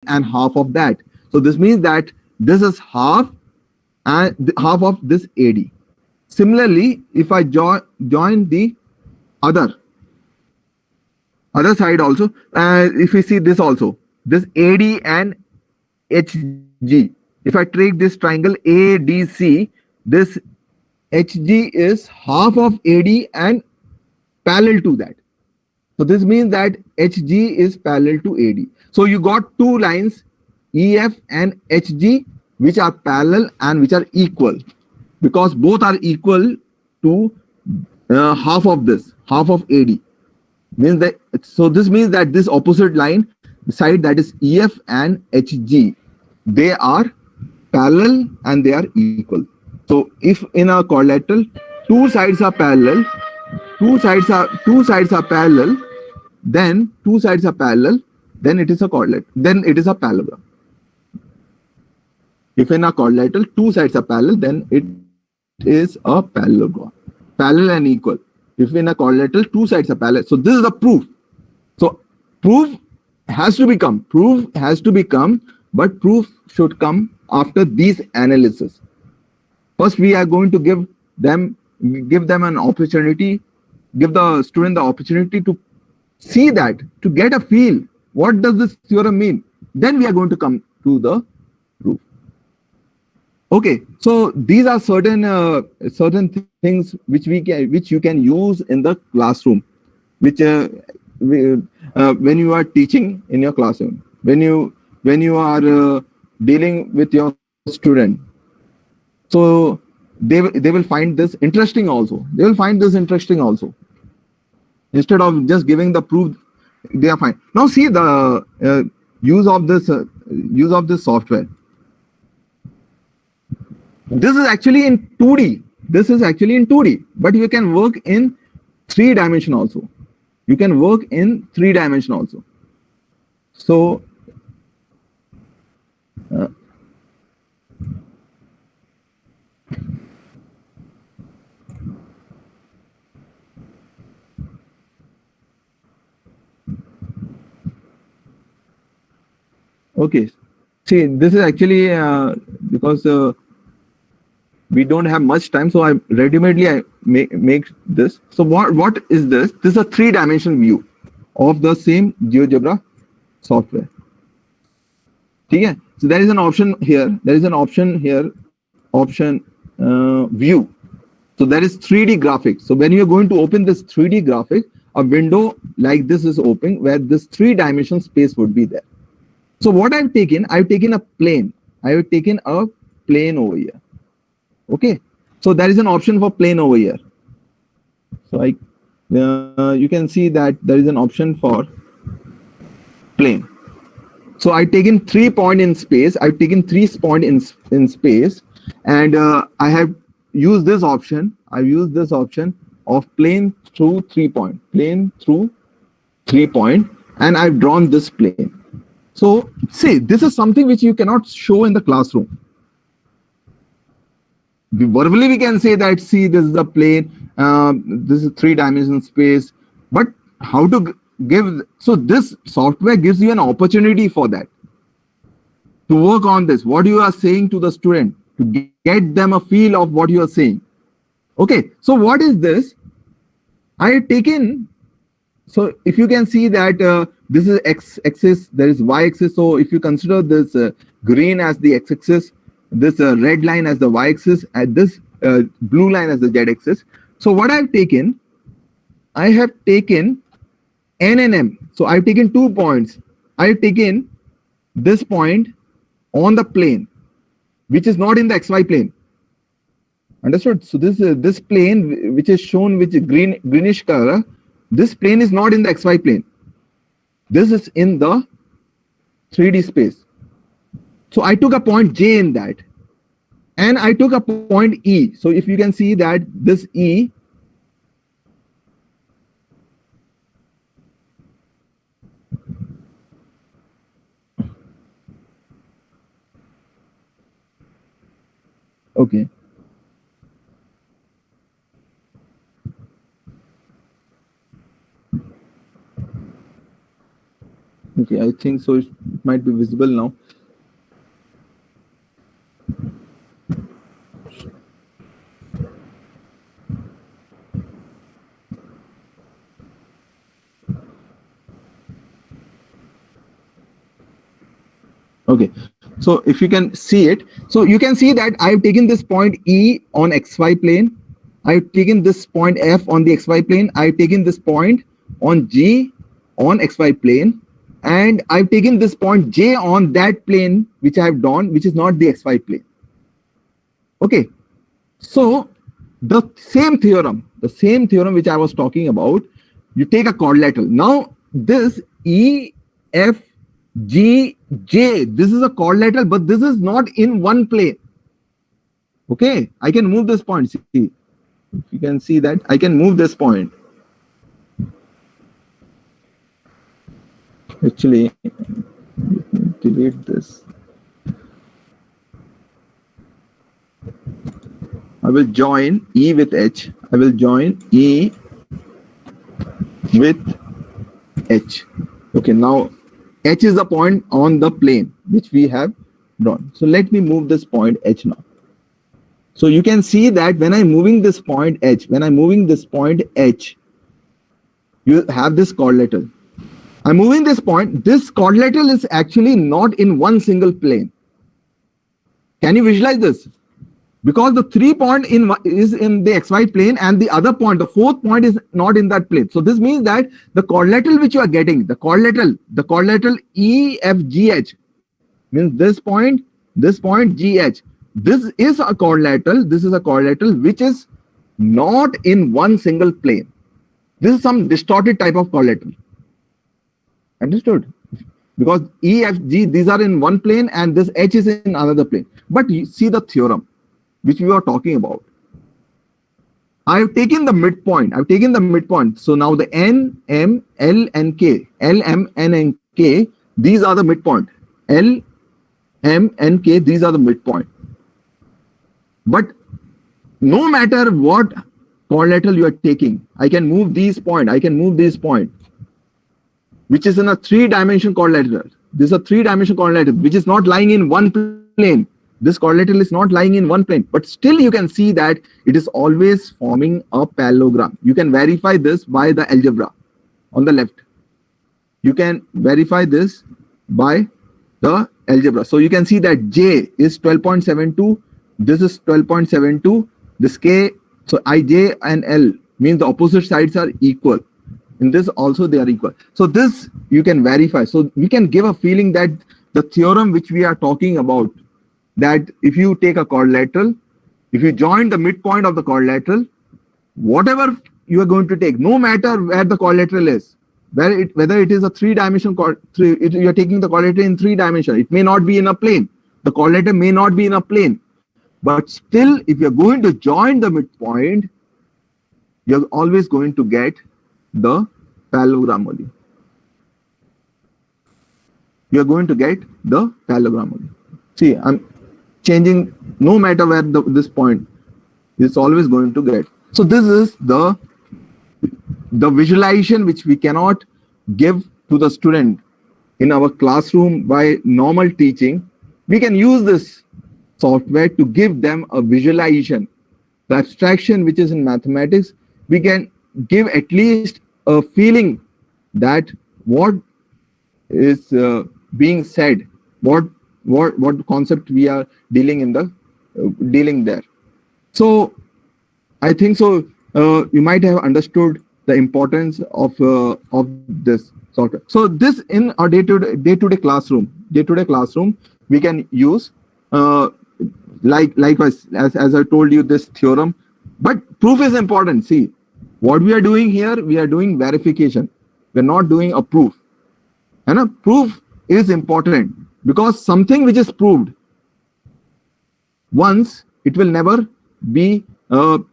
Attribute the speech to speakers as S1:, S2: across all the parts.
S1: and half of that. So this means that this is half and half of this AD. Similarly, if I join the other other side also, if we see this also, this AD and HG. If I take this triangle ADC, this HG is half of AD and parallel to that. So this means that HG is parallel to AD. So you got two lines, EF and HG, which are parallel and which are equal, because both are equal to half of this, half of AD. Means that, so this means that this opposite line, side, that is EF and HG, they are parallel and they are equal. So if in a quadrilateral two sides are parallel, two sides are parallel, then two sides are parallel, then it is a quadrilateral, then it is a parallelogram. If in a quadrilateral two sides are parallel, then it is a parallelogram, parallel and equal. If in a quadrilateral two sides are parallel, so this is the proof. So proof has to become, but proof should come after these analysis. First, we are going to give them an opportunity, give the student the opportunity to see that, to get a feel, what does this theorem mean? Then we are going to come to the proof. Okay, so these are certain things which you can use in the classroom, which when you are teaching in your classroom, when you are dealing with your student. So they will find this interesting also. Instead of just giving the proof, they are fine. Now see the use of this software. This is actually in 2D. But you can work in 3 dimension also. So okay, see, this is actually because we don't have much time, so I ready-madely make this. So what is this? This is a 3-dimensional view of the same GeoGebra software. Okay? So there is an option here. Option view. So there is 3D graphics. So when you are going to open this 3D graphic, a window like this is open where this 3-dimensional space would be there. So what I've taken a plane. Over here. Okay, so there is an option for plane over here. So you can see that there is an option for plane. So I've taken 3 point in space. In space, and I have used this option. Of plane through 3 point. And I've drawn this plane. So see, this is something which you cannot show in the classroom. Verbally we can say that, see, this is a plane, this is 3-dimensional space, but how to give? So this software gives you an opportunity for that, to work on this, what you are saying to the student, to get them a feel of what you are saying. Okay, so what is this? I have taken, so if you can see that this is x-axis, there is y-axis. So if you consider this green as the x-axis, this red line as the y-axis, and this blue line as the z-axis. So what I've taken, I have taken N and M. So I've taken 2 points. I've taken this point on the plane, which is not in the xy plane. Understood? So this plane which is shown with greenish color, this plane is not in the xy plane. This is in the 3D space. So I took a point J in that, and I took a point E. So if you can see that this E, okay. Okay, I think so. It might be visible now. Okay, so if you can see it, so you can see that I've taken this point E on XY plane. I've taken this point F on the XY plane. I've taken this point on G on XY plane. And I've taken this point J on that plane, which I have drawn, which is not the XY plane. Okay, so the same theorem which I was talking about, you take a quadrilateral. Now this E, F, G, J, this is a quadrilateral, but this is not in one plane. Okay, I can move this point. See, if you can see that, I can move this point. Actually, delete this. I will join E with H. I will join E with H. Okay, now H is the point on the plane which we have drawn. So let me move this point H now. So you can see that when I'm moving this point H, you have this quadrilateral. I'm moving this point. This quadrilateral is actually not in one single plane. Can you visualize this? Because the 3 point is in the XY plane and the other point, the 4th point, is not in that plane. So this means that the quadrilateral which you are getting, the quadrilateral EFGH, means this point, GH. This is a quadrilateral. This is a quadrilateral which is not in one single plane. This is some distorted type of quadrilateral. Understood? Because E, F, G, these are in one plane and this H is in another plane. But you see the theorem which we are talking about. I've taken the midpoint. So now the N, M, L, and K. L, M, N, and K, these are the midpoint. L, M, N, K, these are the midpoint. But no matter what quadrilateral you are taking, I can move these point. Which is in a 3-dimensional quadrilateral. This is a 3-dimensional quadrilateral which is not lying in one plane. This quadrilateral is not lying in one plane, but still you can see that it is always forming a parallelogram. You can verify this by the algebra on the left. You can verify this by the algebra. So you can see that J is 12.72. This is 12.72. This K, so IJ and L means the opposite sides are equal. In this also they are equal. So this you can verify. So we can give a feeling that the theorem which we are talking about, that if you take a quadrilateral, if you join the midpoint of the quadrilateral, whatever you are going to take, no matter where the quadrilateral is, whether it is a 3-dimensional, you are taking the quadrilateral in 3 dimensions. It may not be in a plane. The quadrilateral may not be in a plane. But still, if you're going to join the midpoint, you're always going to get the parallelogram only. You're going to get the parallelogram only. See, I'm changing no matter where this point is always going to get. So this is the visualization which we cannot give to the student in our classroom by normal teaching. We can use this software to give them a visualization. The abstraction which is in mathematics, we can give at least a feeling that what is being said, what concept we are dealing there. So I think so you might have understood the importance of this software. So this in our day-to-day classroom we can use likewise as I told you this theorem. But proof is important. See, what we are doing here, we are doing verification. We're not doing a proof. And a proof is important because something which is proved once, it will never be in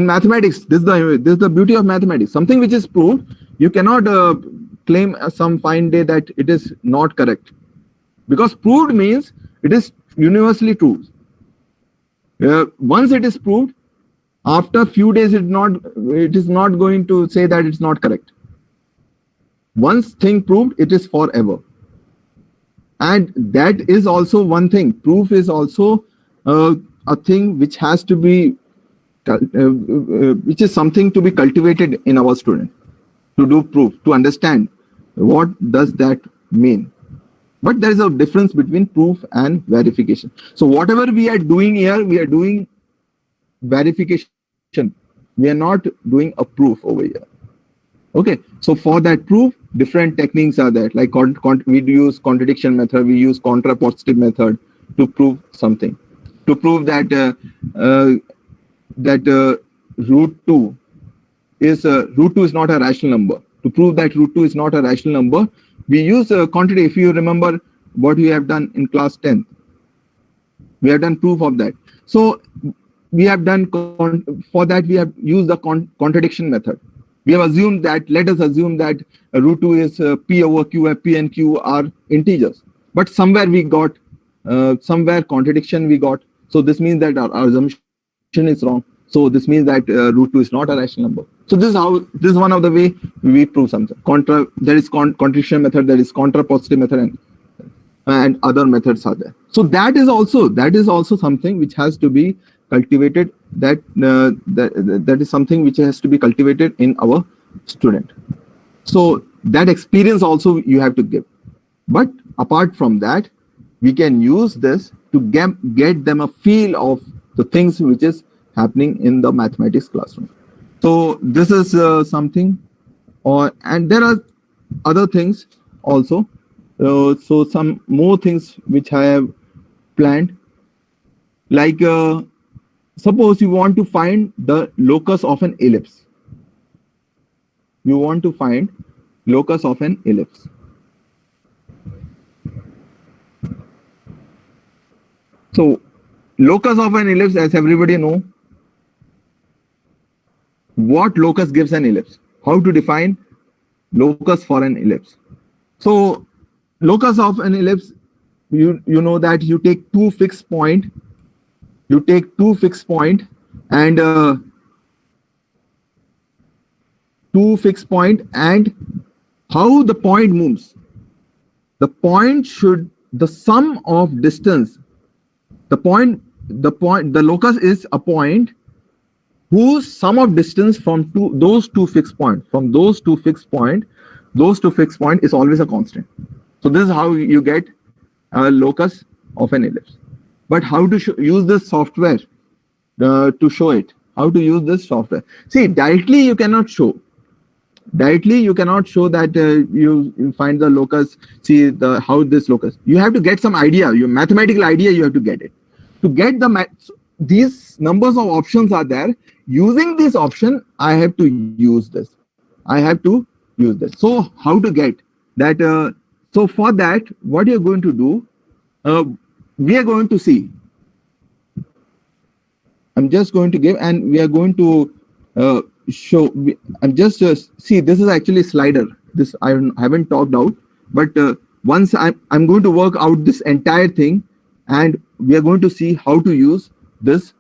S1: mathematics. This is the beauty of mathematics. Something which is proved, you cannot claim some fine day that it is not correct, because proved means it is universally true. Once it is proved, after a few days it is not going to say that it's not correct. Once thing proved, it is forever. And that is also one thing. Proof is also a thing which has to be which is something to be cultivated in our student, to do proof, to understand what does that mean. But there is a difference between proof and verification. So whatever we are doing here, we are doing verification. We are not doing a proof over here. Okay, so for that proof, different techniques are there. Like we use contradiction method, we use contrapositive method to prove something. To prove that root 2 is not a rational number. To prove that root 2 is not a rational number, we use quantity. If you remember what we have done in class 10, we have done proof of that. So we have done for that we have used the contradiction method. We have assumed that, let us assume that root 2 is p over q, where p and q are integers. But somewhere we got, somewhere contradiction we got. So this means that our assumption is wrong. So this means that root 2 is not a rational number. So this is one of the way we prove something. There is contradiction method, there is contrapositive method, and other methods are there. So that is also something which has to be cultivated. That is something which has to be cultivated in our student. So that experience also you have to give. But apart from that, we can use this to get them a feel of the things which is happening in the mathematics classroom. So this is something, and there are other things also. So some more things which I have planned, like suppose you want to find the locus of an ellipse. You want to find locus of an ellipse. So locus of an ellipse, as everybody know, what locus gives an ellipse? How to define locus for an ellipse? So locus of an ellipse, you know that you take two fixed point. You take two fixed point and how the point moves. The point should, the sum of distance, the locus is a point whose sum of distance from those two fixed points is always a constant. So this is how you get a locus of an ellipse. But how to use this software to show it? How to use this software? See, directly you cannot show. Directly you cannot show that you find the locus. See how this locus. You have to get some idea. Your mathematical idea. You have to get it. To get these numbers of options are there. Using this option, I have to use this. I have to use this. So how to get that? So for that, what you're going to do? We are going to see. I'm just going to give, and we are going to show. I'm just see. This is actually a slider. This I haven't talked out, but once I'm going to work out this entire thing, and we are going to see how to use this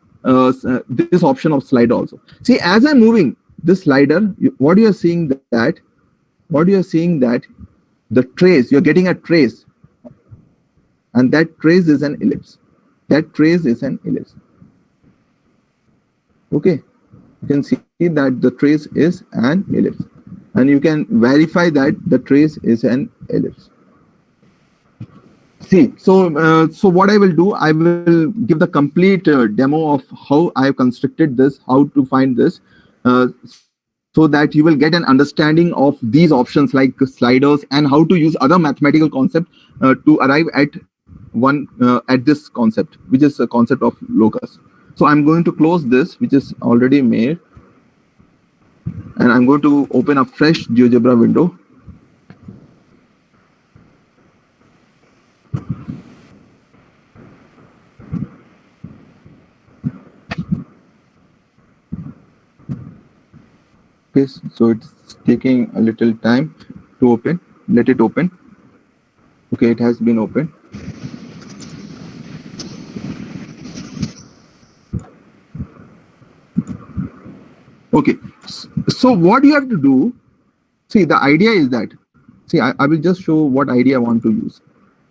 S1: this option of slide also. See, as I'm moving this slider, what you are seeing that the trace, you're getting a trace. And that trace is an ellipse. That trace is an ellipse. Okay, you can see that the trace is an ellipse, and you can verify that the trace is an ellipse. See, so so what I will do, I will give the complete demo of how I have constructed this, how to find this, so that you will get an understanding of these options like sliders and how to use other mathematical concept to arrive at this concept, which is a concept of locus. So I'm going to close this, which is already made, and I'm going to open a fresh GeoGebra window. Okay, so it's taking a little time to open. Let it open. Okay, it has been opened. Okay, so what you have to do, see, the idea is that See, I will just show what idea I want to use.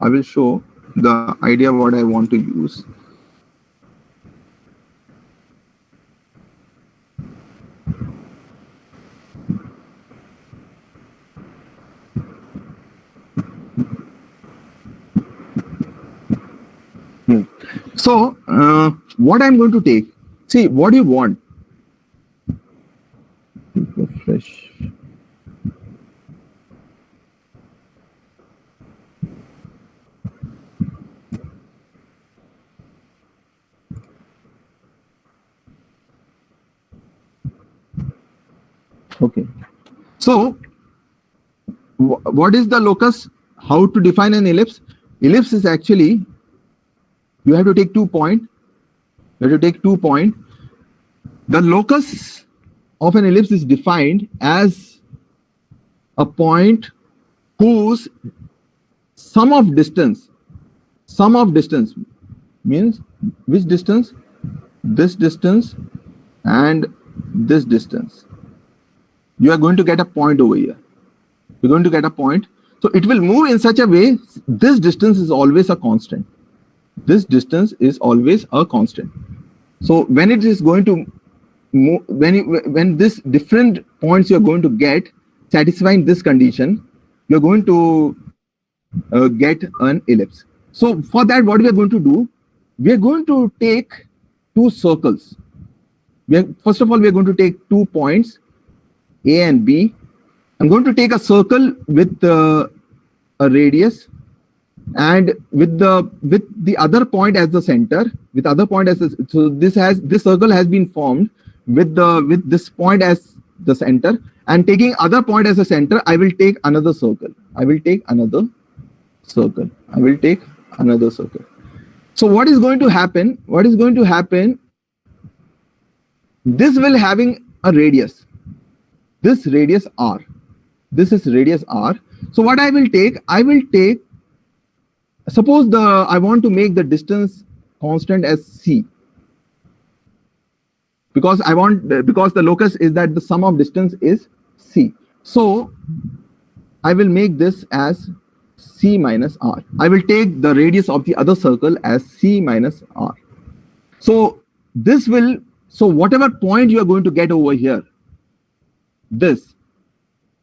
S1: I will show the idea what I want to use. So, what I'm going to take, see, what do you want? Refresh. Okay. So, what is the locus? How to define an ellipse? Ellipse is actually, you have to take 2 points. You have to take 2 points. The locus of an ellipse is defined as a point whose sum of distance means which distance? This distance and this distance. You are going to get a point over here. You're going to get a point. So it will move in such a way, this distance is always a constant. This distance is always a constant. So when it is going to move, when this different points you're going to get satisfying this condition, you're going to get an ellipse. So for that, what we are going to do, we are going to take 2 circles. First of all, we are going to take 2 points, A and B. I'm going to take a circle with a radius, and with the other point as the center, with other point as the, so this circle has been formed with this point as the center, and taking other point as a center, I will take another circle. I will take another circle. I will take another circle. So what is going to happen? What is going to happen? This will having a radius. This radius R. This is radius R. So what I will take? I will take, suppose I want to make the distance constant as C. Because the locus is that the sum of distance is C. So I will make this as C minus R. I will take the radius of the other circle as C minus R. So this will, so whatever point you are going to get over here, this,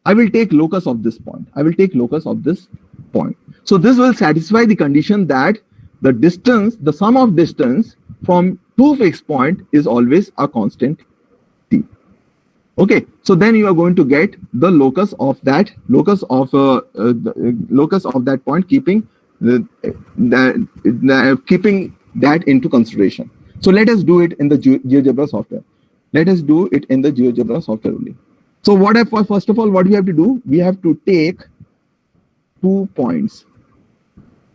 S1: I will take locus of this point. I will take locus of this point. So this will satisfy the condition that the distance, the sum of distance from 2 fixed point is always a constant T. Okay, so then you are going to get the locus of that point, keeping keeping that into consideration. So let us do it in the GeoGebra software. Let us do it in the GeoGebra software only. So first of all, what we have to do? We have to take 2 points.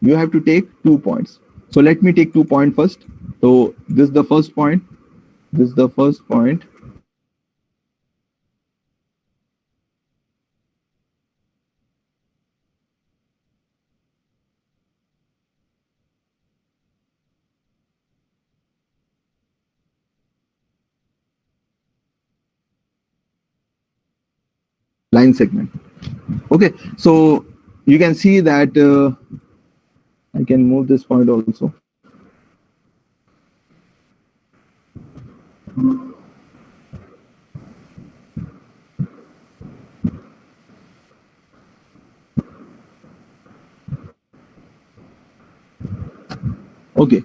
S1: You have to take 2 points. So let me take 2 points first. So this is the first point. This is the first point. Line segment. Okay, so you can see that I can move this point also. Okay,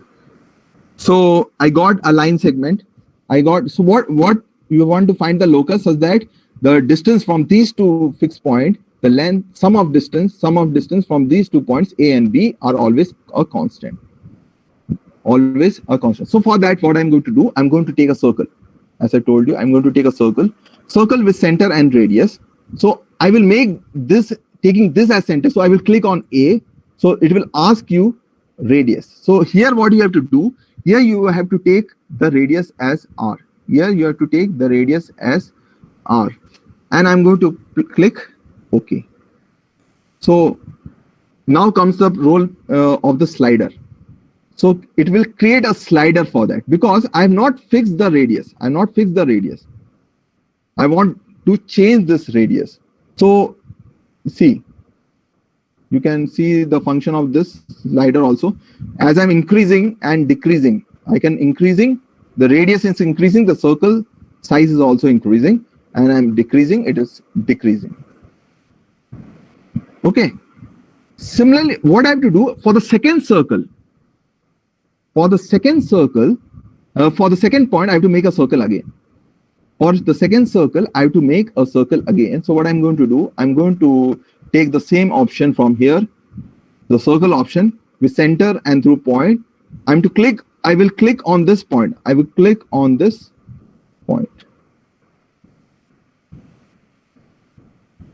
S1: so I got a line segment. So what you want to find the locus is that the distance from these 2 fixed points, the length, sum of distance from these 2 points A and B are always a constant. Always a constant. So for that, what I'm going to do, I'm going to take a circle. As I told you, I'm going to take a circle with center and radius. So I will make this, taking this as center. So I will click on A. So it will ask you radius. So here what you have to do, here you have to take the radius as R. Here you have to take the radius as R. And I'm going to click OK. So now comes the role of the slider. So it will create a slider for that, because I have not fixed the radius. I want to change this radius. So see, You can see the function of this slider also. As I'm increasing and decreasing, I can increasing, the radius is increasing, the circle size is also increasing, and I'm decreasing, it is decreasing. Okay. Similarly, what I have to do for the second circle, for the second point, I have to make a circle again. For the second circle, I have to make a circle again. So what I'm going to do, I'm going to take the same option from here, the circle option with center and through point. I will click on this point. I will click on this point.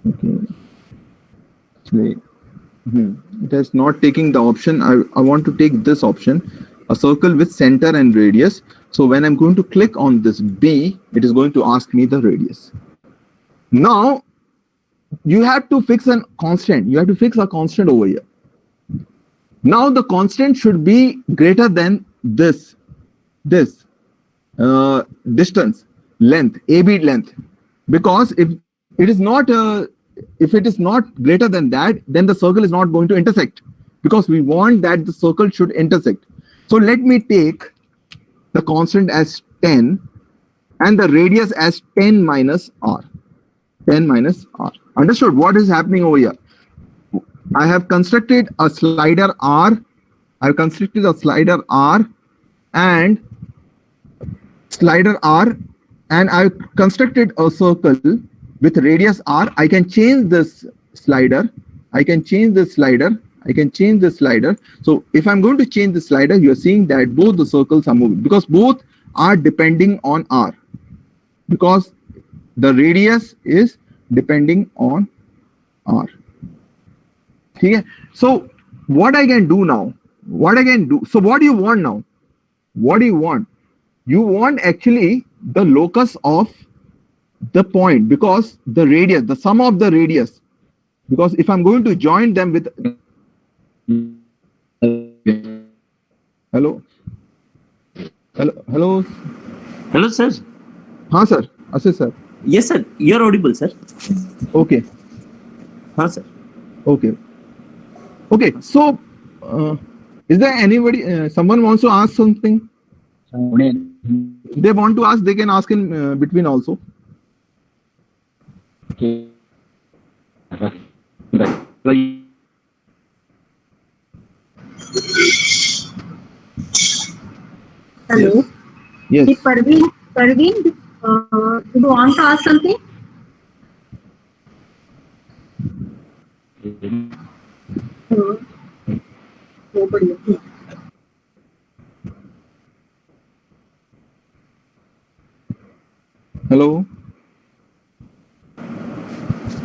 S1: Okay. It is not taking the option. I want to take this option, a circle with center and radius. So when I'm going to click on this B, it is going to ask me the radius. Now, you have to fix a constant. You have to fix a constant over here. Now the constant should be greater than this distance, length, AB length, because if it is not greater than that, then the circle is not going to intersect, because we want that the circle should intersect. So let me take the constant as 10 and the radius as 10 minus r. 10 minus r. Understood what is happening over here? I have constructed a slider r. I've constructed a slider r and I've constructed a circle with radius r. I can change this slider. So if I'm going to change the slider, you're seeing that both the circles are moving because both are depending on r, because the radius is depending on r. Okay. So what I can do now, so what do you want now? What do you want? You want actually the locus of the point, because the radius, the sum of the radius, because if I'm going to join them with hello
S2: sir.
S1: Sir, assist sir.
S2: Yes sir, you're audible sir.
S1: Okay.
S2: Sir.
S1: Okay, so is there anybody, someone wants to ask something? They want to ask, they can ask in between also.
S3: Hello.
S1: Yes.
S3: Hey, Parveen, do you want to ask something? Hello. Nobody.
S1: Hello.